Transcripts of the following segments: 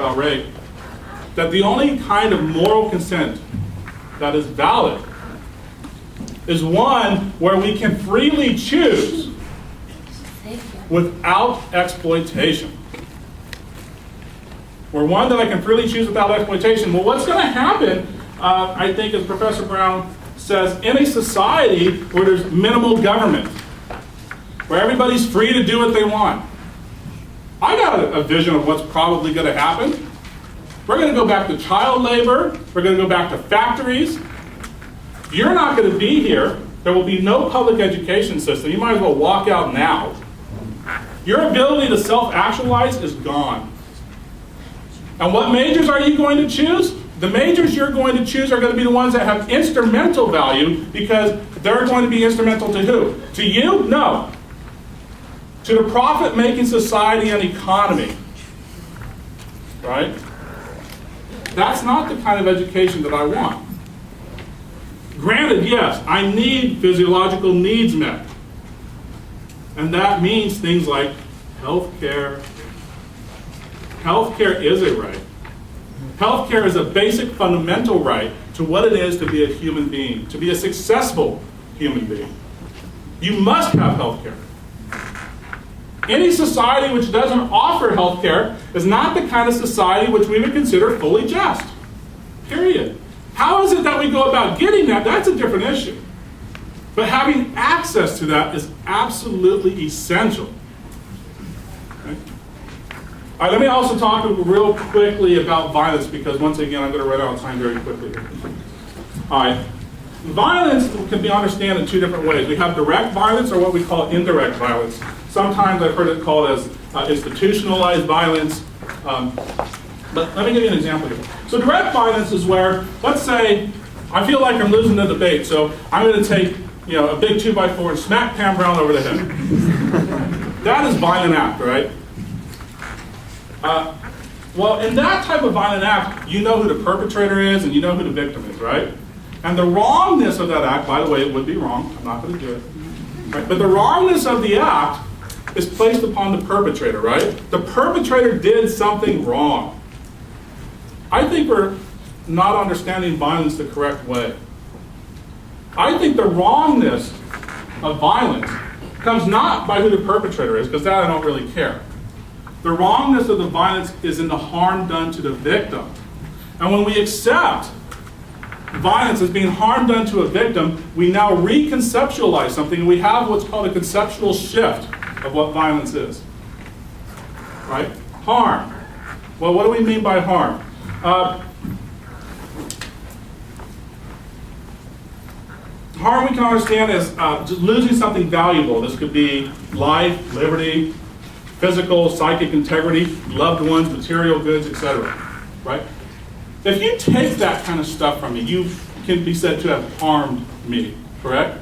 about rape, that the only kind of moral consent that is valid is one where we can freely choose without exploitation. We're one that I can freely choose without exploitation. Well, what's going to happen, I think, as Professor Brown says, in a society where there's minimal government, where everybody's free to do what they want. I got a vision of what's probably going to happen. We're going to go back to child labor. We're going to go back to factories. You're not going to be here. There will be no public education system. You might as well walk out now. Your ability to self-actualize is gone. And what majors are you going to choose? The majors you're going to choose are going to be the ones that have instrumental value, because they're going to be instrumental to who? To you? No. To the profit-making society and economy. Right? That's not the kind of education that I want. Granted, yes, I need physiological needs met. And that means things like health care. Health care is a right. Health care is a basic fundamental right to what it is to be a human being, to be a successful human being. You must have health care. Any society which doesn't offer health care is not the kind of society which we would consider fully just. Period. How is it that we go about getting that? That's a different issue. But having access to that is absolutely essential. Okay? All right, let me also talk real quickly about violence, because once again, I'm going to run out of time very quickly here. All right. Violence can be understood in two different ways. We have direct violence, or what we call indirect violence. Sometimes I've heard it called as institutionalized violence. But let me give you an example here. So direct violence is where, let's say, I feel like I'm losing the debate, so I'm going to take a big 2x4 and smack Pam Brown over the head. That is violent act, right? Well, in that type of violent act, you know who the perpetrator is and you know who the victim is, right? And the wrongness of that act, by the way, it would be wrong. I'm not going to do it. Right? But the wrongness of the act is placed upon the perpetrator, right? The perpetrator did something wrong. I think we're not understanding violence the correct way. I think the wrongness of violence comes not by who the perpetrator is, because that I don't really care. The wrongness of the violence is in the harm done to the victim. And when we accept violence as being harm done to a victim, we now reconceptualize something, and we have what's called a conceptual shift of what violence is. Right? Harm. Well, what do we mean by harm? Harm we can understand as just losing something valuable. This could be life, liberty, physical, psychic integrity, loved ones, material goods, etc. Right? If you take that kind of stuff from me, you can be said to have harmed me, correct?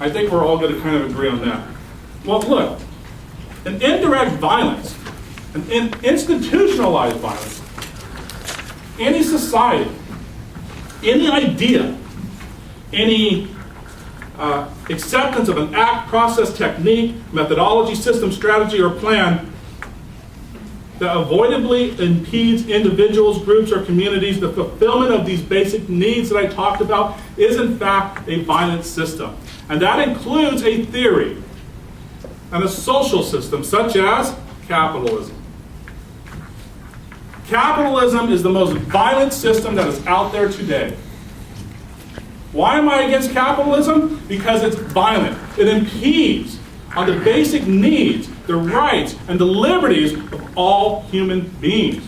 I think we're all going to kind of agree on that. Well, look, an indirect violence, an institutionalized violence, any society, any idea, any acceptance of an act, process, technique, methodology, system, strategy, or plan that avoidably impedes individuals, groups, or communities, the fulfillment of these basic needs that I talked about is in fact a violent system. And that includes a theory and a social system such as capitalism. Capitalism is the most violent system that is out there today. Why am I against capitalism? Because it's violent. It impedes on the basic needs, the rights, and the liberties of all human beings.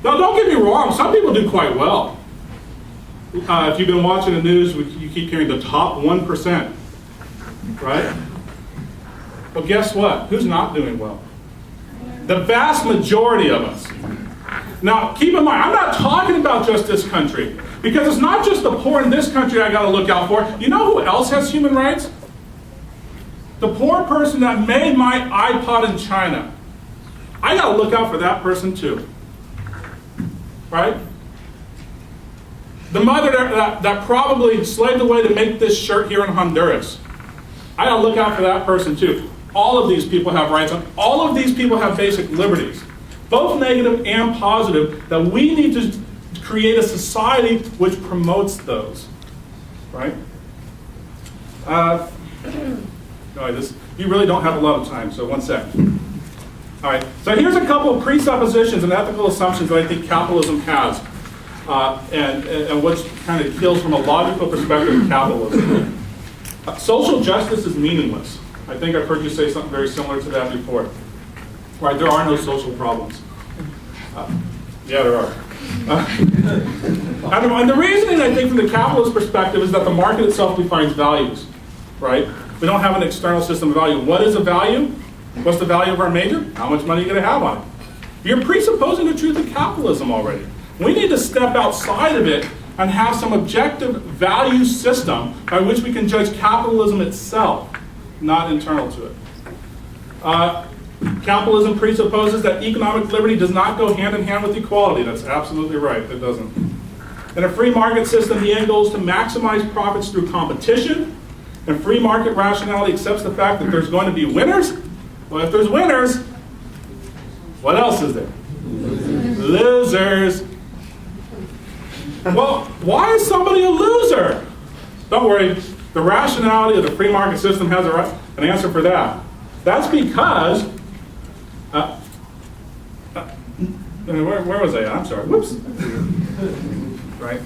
Now, don't get me wrong, some people do quite well. If you've been watching the news, you keep hearing the top 1%, right? Well, guess what? Who's not doing well? The vast majority of us. Now, keep in mind, I'm not talking about just this country, because it's not just the poor in this country I got to look out for. You know who else has human rights? The poor person that made my iPod in China. I got to look out for that person too. Right? The mother that probably slaved away to make this shirt here in Honduras. I got to look out for that person too. All of these people have rights, and all of these people have basic liberties. both negative and positive, that we need to create a society which promotes those, right? You really don't have a lot of time, so one sec. All right, so here's a couple of presuppositions and ethical assumptions that I think capitalism has, and which kind of kills from a logical perspective of capitalism. Social justice is meaningless. I think I've heard you say something very similar to that before. Right, there are no social problems. Yeah, there are. And the reasoning, I think, from the capitalist perspective is that the market itself defines values, right? We don't have an external system of value. What is a value? What's the value of our major? How much money are you going to have on it? You're presupposing the truth of capitalism already. We need to step outside of it and have some objective value system by which we can judge capitalism itself, not internal to it. Capitalism presupposes that economic liberty does not go hand in hand with equality. That's absolutely right, it doesn't. In a free market system, the end goal is to maximize profits through competition, and free market rationality accepts the fact that there's going to be winners. Well, if there's winners, what else is there? Losers. Well, why is somebody a loser? Don't worry, the rationality of the free market system has an answer for that. That's because, where was I? I'm sorry, whoops. Right.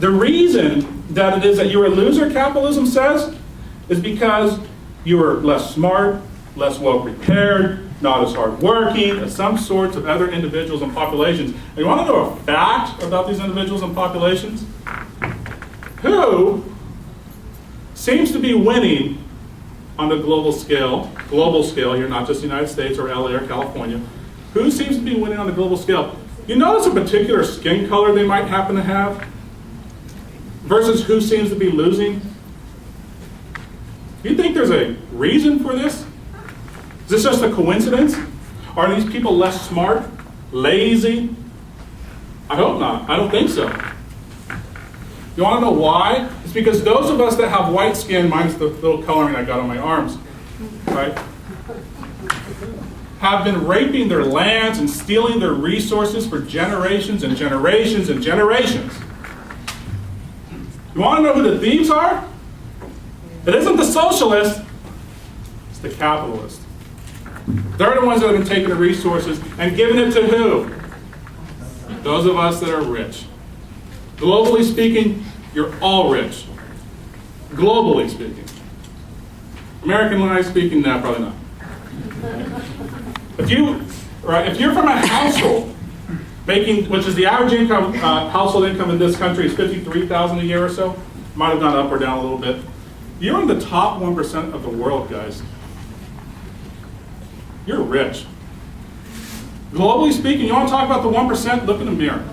The reason that it is that you're a loser, capitalism says, is because you are less smart, less well prepared, not as hardworking as some sorts of other individuals and populations. And you want to know a fact about these individuals and populations? Who seems to be winning on the global scale here, not just the United States or LA or California. Who seems to be winning on the global scale? You notice a particular skin color they might happen to have versus who seems to be losing? Do you think there's a reason for this? Is this just a coincidence? Are these people less smart, lazy? I hope not. I don't think so. You want to know why? It's because those of us that have white skin, minus the little coloring I got on my arms, right, have been raping their lands and stealing their resources for generations and generations and generations. You want to know who the thieves are? It isn't the socialist, it's the capitalist. They're the ones that have been taking the resources and giving it to who? Those of us that are rich. Globally speaking, you're all rich. Globally speaking. American-wise speaking, no, probably not. If you're from a household making, which is the average income, household income in this country is $53,000 a year or so, might have gone up or down a little bit. You're in the top 1% of the world, guys. You're rich. Globally speaking, you want to talk about the 1%? Look in the mirror.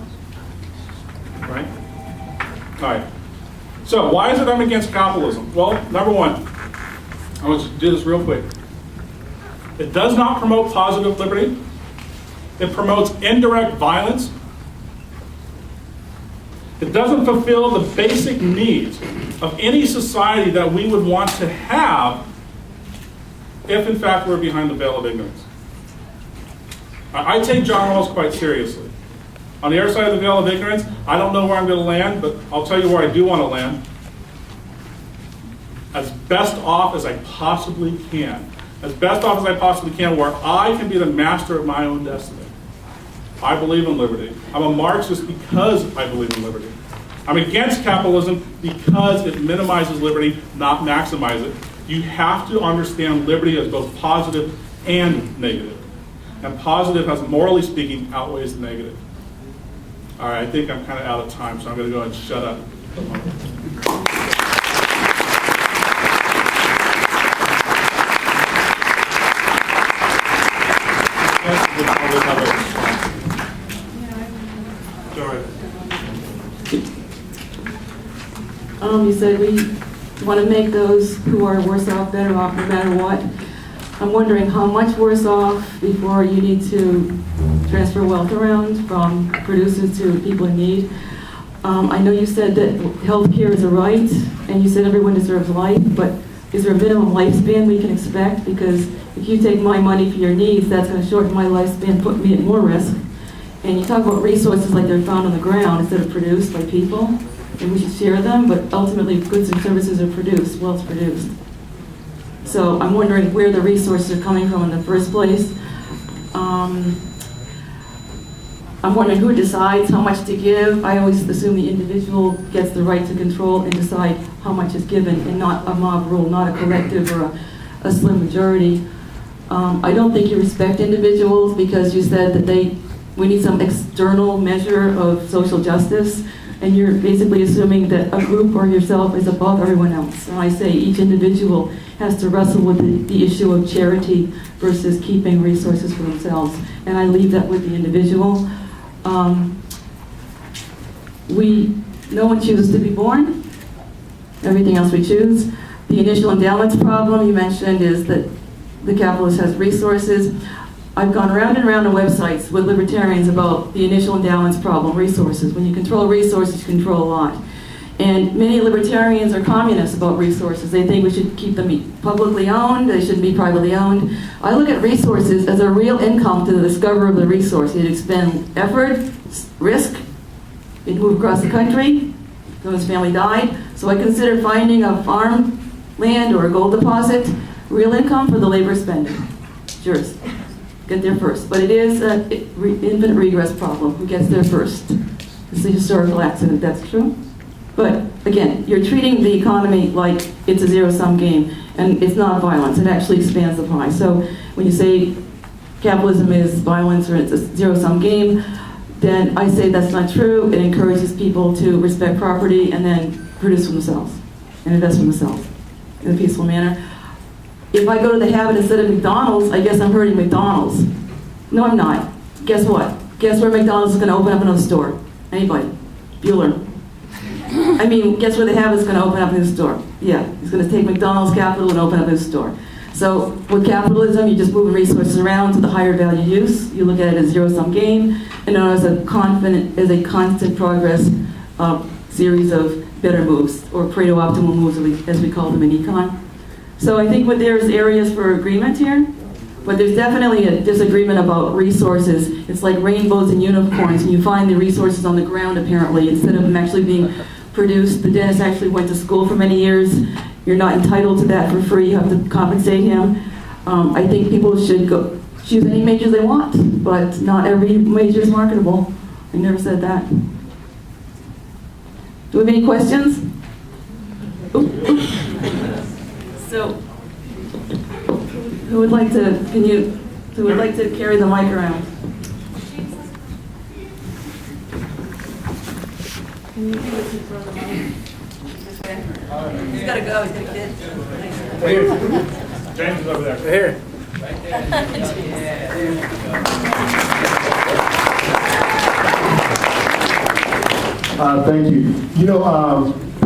Right? All right. So why is it I'm against capitalism? Well, number one, I want to do this real quick. It does not promote positive liberty. It promotes indirect violence. It doesn't fulfill the basic needs of any society that we would want to have if, in fact, we're behind the veil of ignorance. I take John Rawls quite seriously. On the other side of the veil of ignorance, I don't know where I'm going to land, but I'll tell you where I do want to land. As best off as I possibly can. As best off as I possibly can, where I can be the master of my own destiny. I believe in liberty. I'm a Marxist because I believe in liberty. I'm against capitalism because it minimizes liberty, not maximizes it. You have to understand liberty as both positive and negative. And positive, as morally speaking, outweighs the negative. All right, I think I'm kind of out of time, so I'm going to go ahead and shut up. You said we want to make those who are worse off better off no matter what. I'm wondering how much worse off before you need to transfer wealth around from producers to people in need. I know you said that health care is a right, and you said everyone deserves life, but is there a minimum lifespan we can expect? Because if you take my money for your needs, that's going to shorten my lifespan, put me at more risk. And you talk about resources like they're found on the ground instead of produced by people, and we should share them, but ultimately goods and services are produced, wealth's produced. So I'm wondering where the resources are coming from in the first place. I'm wondering who decides how much to give. I always assume the individual gets the right to control and decide how much is given, and not a mob rule, not a collective or a slim majority. I don't think you respect individuals because you said that we need some external measure of social justice, and you're basically assuming that a group or yourself is above everyone else. And I say each individual has to wrestle with the issue of charity versus keeping resources for themselves. And I leave that with the individual. No one chooses to be born. Everything else we choose. The initial endowments problem you mentioned is that the capitalist has resources. I've gone around and around on websites with libertarians about the initial endowments problem, resources. When you control resources, you control a lot. And many libertarians are communists about resources. They think we should keep them publicly owned, they shouldn't be privately owned. I look at resources as a real income to the discoverer of the resource. You'd expend effort, risk, you'd move across the country, someone's family died. So I consider finding a farm land or a gold deposit real income for the labor spending. Jurors, get there first. But it is an infinite regress problem. Who gets there first? It's a historical accident, that's true. But again, you're treating the economy like it's a zero-sum game, and it's not violence. It actually expands the pie. So when you say capitalism is violence or it's a zero-sum game, then I say that's not true. It encourages people to respect property and then produce for themselves and invest for themselves in a peaceful manner. If I go to the habit instead of McDonald's, I guess I'm hurting McDonald's. No, I'm not. Guess what? Guess where McDonald's is going to open up another store? Anybody? Bueller. I mean, guess where the habit is going to open up his store? Yeah, he's going to take McDonald's capital and open up his store. So with capitalism, you just move resources around to the higher value use. You look at it as zero-sum game, and as a constant progress series of better moves, or Pareto optimal moves, as we call them in econ. So I think there's areas for agreement here, but there's definitely a disagreement about resources. It's like rainbows and unicorns, and you find the resources on the ground apparently, instead of them actually being produced. The dentist actually went to school for many years. You're not entitled to that for free. You have to compensate him. I think people should choose any majors they want, but not every major is marketable. I never said that. Do we have any questions? So, who would like to carry the mic around? Can you do this in front of the mic? He's got to go. He's got kids. Here. James is over there. Here. Thank you.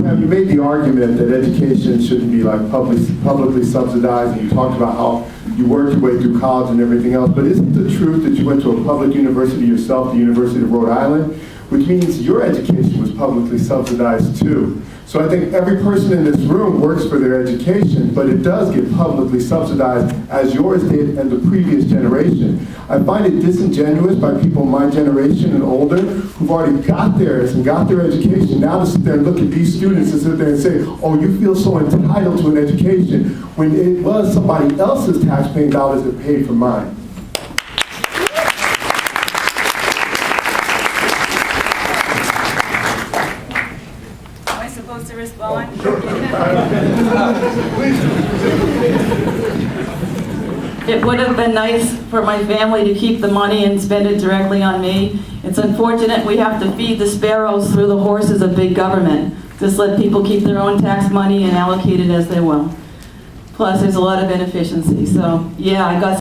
You made the argument that education shouldn't be like publicly subsidized, and you talked about how you worked your way through college and everything else, but isn't the truth that you went to a public university yourself, the University of Rhode Island, which means your education was publicly subsidized too? So I think every person in this room works for their education, but it does get publicly subsidized as yours did and the previous generation. I find it disingenuous by people my generation and older who've already got theirs and got their education, now to sit there and look at these students and sit there and say, oh, you feel so entitled to an education, when it was somebody else's taxpaying dollars that paid for mine. To respond? Sure. It would have been nice for my family to keep the money and spend it directly on me. It's unfortunate we have to feed the sparrows through the horses of big government. Just let people keep their own tax money and allocate it as they will. Plus, there's a lot of inefficiency. So, yeah, I got